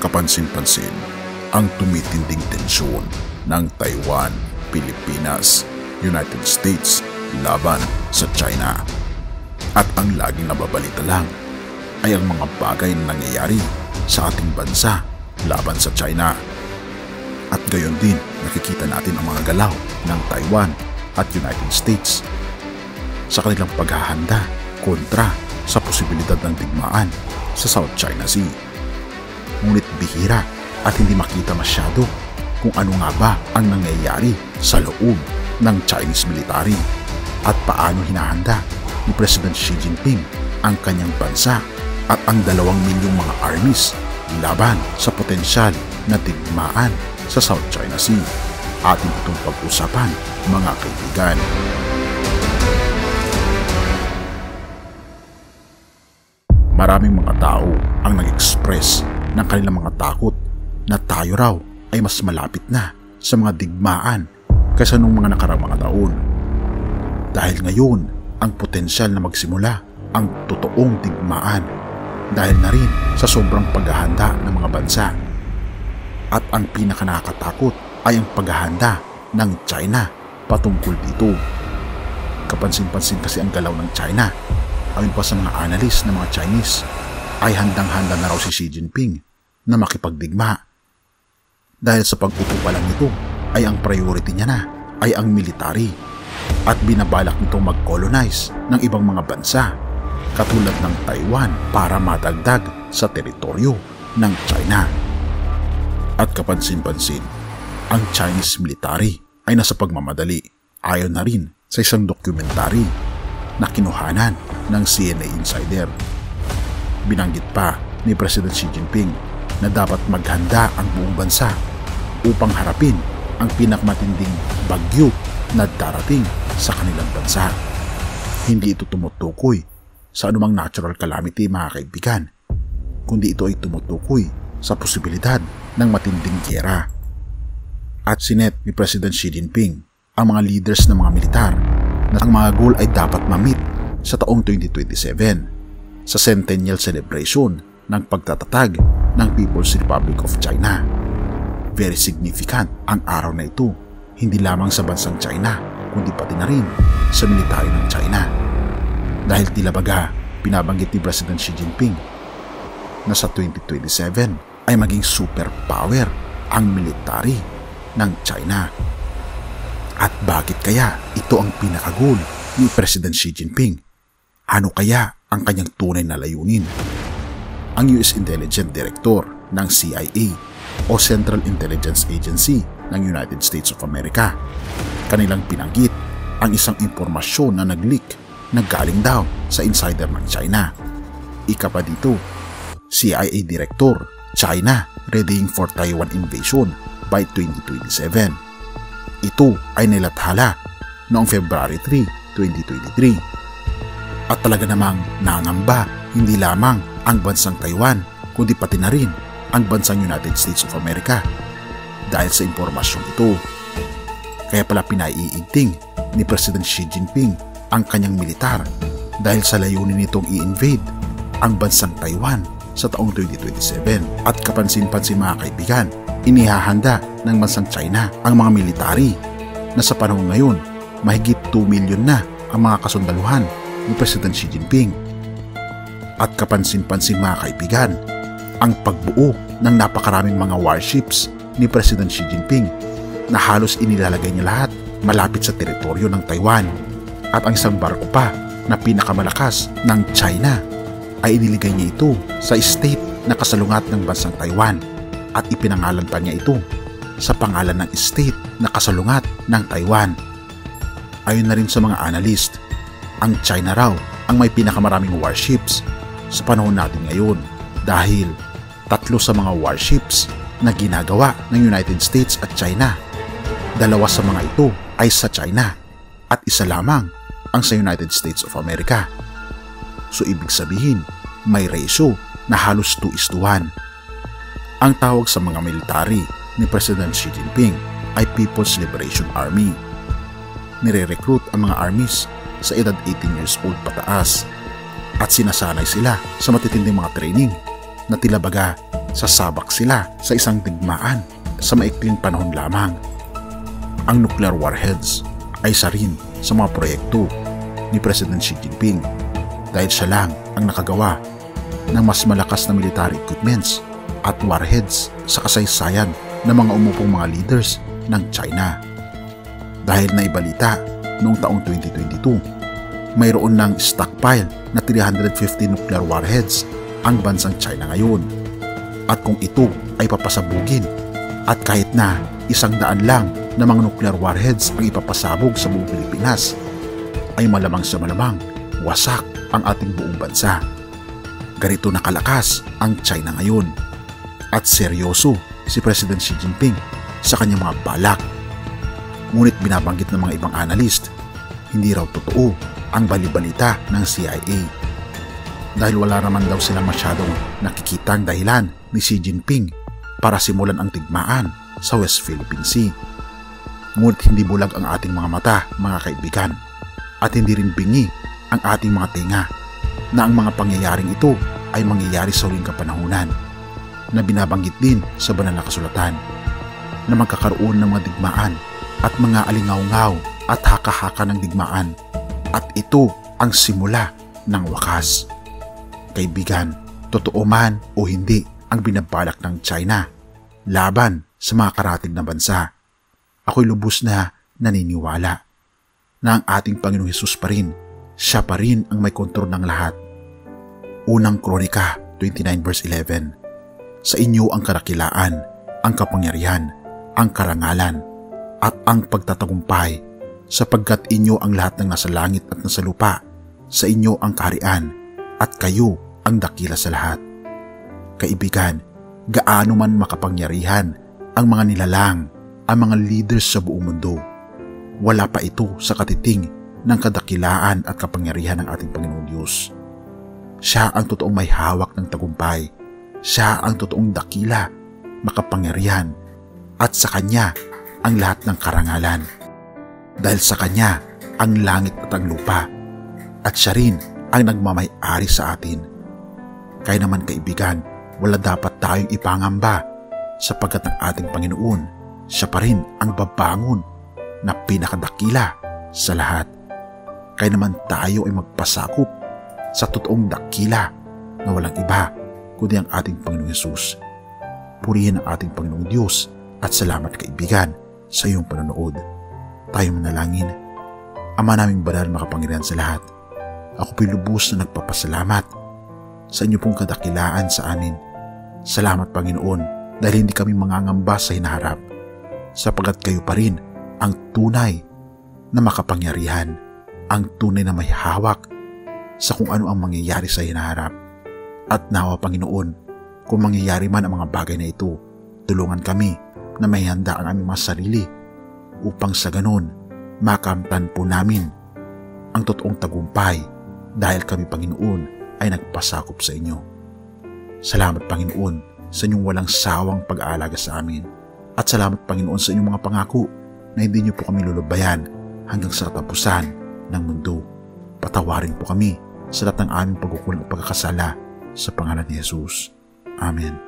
kapansin-pansin ang tumitinding tensyon ng Taiwan, Pilipinas, United States laban sa China. At ang laging nababalita lang ay ang mga bagay na nangyayari sa ating bansa laban sa China. At gayon din nakikita natin ang mga galaw ng Taiwan at United States sa kanilang paghahanda kontra sa posibilidad ng digmaan sa South China Sea. Ngunit bihira at hindi makita masyado kung ano nga ba ang nangyayari sa loob ng Chinese military at paano hinahanda ni President Xi Jinping ang kanyang bansa at ang 2 milyong mga armies laban sa potensyal na digmaan sa South China Sea. Atin itong pag-usapan, mga kaibigan. Maraming mga tao ang nag-express ng kanilang mga takot na tayo raw ay mas malapit na sa mga digmaan kaysa nung mga nakaraang mga taon. Dahil ngayon, ang potensyal na magsimula ang totoong digmaan dahil na rin sa sobrang paghahanda ng mga bansa. At ang pinakanakatakot ay ang paghahanda ng China patungkol dito. Kapansin-pansin kasi ang galaw ng China. Ayon pa sa mga analyst ng mga Chinese, ay handang-handa na raw si Xi Jinping na makipagdigma. Dahil sa pag-upo pa lang nito ay ang priority niya na ay ang military at binabalak nitong mag-colonize ng ibang mga bansa katulad ng Taiwan para madagdag sa teritoryo ng China. At kapansin-pansin, ang Chinese military ay nasa pagmamadali ayon na rin sa isang dokumentary na kinuhanan ng CNA Insider. Binanggit pa ni President Xi Jinping na dapat maghanda ang buong bansa upang harapin ang pinakamatinding bagyo na darating sa kanilang bansa. Hindi ito tumutukoy sa anumang natural calamity, mga kaibigan, kundi ito ay tumutukoy sa posibilidad ng matinding giyera. At sinet ni President Xi Jinping ang mga leaders ng mga militar na ang mga goal ay dapat ma-meet sa taong 2027 sa centennial celebration ng pagtatatag ng People's Republic of China. Very significant ang araw na ito, hindi lamang sa bansang China, kundi pati na rin sa military ng China. Dahil tila baga pinabanggit ni President Xi Jinping na sa 2027 ay maging superpower ang military ng China. At bakit kaya ito ang pinaka-goal ni President Xi Jinping? Ano kaya ang kanyang tunay na layunin? Ang US Intelligence Director ng CIA o Central Intelligence Agency ng United States of America, kanilang binanggit ang isang impormasyon na nag-leak na galing daw sa insider ng China. Ika pa dito, CIA Director, China readying for Taiwan invasion by 2027. Ito ay nilathala noong February 3, 2023. At talaga namang nangamba hindi lamang ang bansang Taiwan kundi pati na rin ang bansang United States of America dahil sa impormasyon ito. Kaya pala pinaiigting ni President Xi Jinping ang kanyang militar dahil sa layunin nitong i-invade ang bansang Taiwan sa taong 2027. At kapansin-pansin, mga kaibigan, inihahanda ng bansang China ang mga military na sa panahon ngayon mahigit 2 milyon na ang mga kasundaluhan ni President Xi Jinping. At kapansin-pansin, mga kaibigan, ang pagbuo ng napakaraming mga warships ni President Xi Jinping na halos inilalagay niya lahat malapit sa teritoryo ng Taiwan. At ang isang barko pa na pinakamalakas ng China ay iniligay niya ito sa state na kasalungat ng bansang Taiwan at ipinangalan pa niya ito sa pangalan ng state na kasalungat ng Taiwan. Ayon na rin sa mga analyst, ang China raw ang may pinakamaraming warships sa panahon natin ngayon dahil 3 sa mga warships na ginagawa ng United States at China. 2 sa mga ito ay sa China at 1 lamang ang sa United States of America. So ibig sabihin, may ratio na halos 2:1. Ang tawag sa mga military ni President Xi Jinping ay People's Liberation Army. Nire-recruit ang mga armies sa edad 18 years old pataas at sinasanay sila sa matitinding mga training na tila baga sasabak sila sa isang digmaan sa maikling panahon lamang. Ang nuclear warheads ay isa rin sa mga proyekto ni President Xi Jinping dahil siya lang ang nakagawa ng mas malakas na military equipments at warheads sa kasaysayan ng mga umupong mga leaders ng China. Dahil naibalita noong taong 2022, mayroon ng stockpile na 350 nuclear warheads ang bansang China ngayon. At kung ito ay papasabugin at kahit na 100 lang na mga nuclear warheads ang ipapasabog sa buong Pilipinas, ay malamang sa malamang wasak ang ating buong bansa. Ganito na kalakas ang China ngayon at seryoso si President Xi Jinping sa kanyang mga balak. Ngunit binabanggit ng mga ibang analyst, hindi raw totoo ang balibalita ng CIA. Dahil wala naman daw silang masyadong nakikitang dahilan ni Xi Jinping para simulan ang digmaan sa West Philippine Sea. Ngunit hindi bulag ang ating mga mata, mga kaibigan, at hindi rin bingi ang ating mga tenga na ang mga pangyayaring ito ay mangyayari sa huling kapanahunan na binabanggit din sa banal na kasulatan na magkakaroon ng mga digmaan at mga alingaw-ngaw at haka-haka ng digmaan at ito ang simula ng wakas. Kaibigan, totoo man o hindi ang binabalak ng China laban sa mga karatig na bansa, ako'y lubos na naniniwala na ang ating Panginoong Hesus pa rin, siya pa rin ang may kontrol ng lahat. Unang Kronika 29 verse 11, sa inyo ang kadakilaan, ang kapangyarihan, ang karangalan, at ang pagtatagumpay, sapagkat inyo ang lahat ng nasa langit at nasa lupa, sa inyo ang kaharian, at kayo ang dakila sa lahat. Kaibigan, gaano man makapangyarihan ang mga nilalang, ang mga leaders sa buong mundo, wala pa ito sa katiting ng kadakilaan at kapangyarihan ng ating Panginoon Diyos. Siya ang totoong may hawak ng tagumpay. Siya ang totoong dakila, makapangyarihan, at sa Kanya ang lahat ng karangalan. Dahil sa Kanya ang langit at ang lupa, at siya rin ang nagmamay-ari sa atin. Kaya naman kaibigan, wala dapat tayong ipangamba sapagkat ang ating Panginoon, siya pa rin ang babangon na pinakadakila sa lahat. Kaya naman tayo ay magpasakop sa totoong dakila na walang iba kundi ang ating Panginoong Hesus. Purihin ang ating Panginoong Diyos at salamat kaibigan sa iyong panonood. Tayo manalangin. Ama naming banal makapangyarihan sa lahat, ako po'y lubos na nagpapasalamat sa inyo pong kadakilaan sa amin. Salamat Panginoon dahil hindi kami mangangamba sa hinaharap sapagkat kayo pa rin ang tunay na makapangyarihan, ang tunay na may hawak sa kung ano ang mangyayari sa hinaharap. At nawa Panginoon, kung mangyayari man ang mga bagay na ito, tulungan kami na may handa ang aming mga sarili upang sa ganon makamtan po namin ang totoong tagumpay dahil kami Panginoon ay nagpasakop sa inyo. Salamat Panginoon sa inyong walang sawang pag-aalaga sa amin at salamat Panginoon sa inyong mga pangako na hindi niyo po kami lulubayan hanggang sa katapusan ng mundo. Patawarin po kami sa lahat ng aming pagkukulang at pagkakasala sa pangalan ni Jesus. Amen.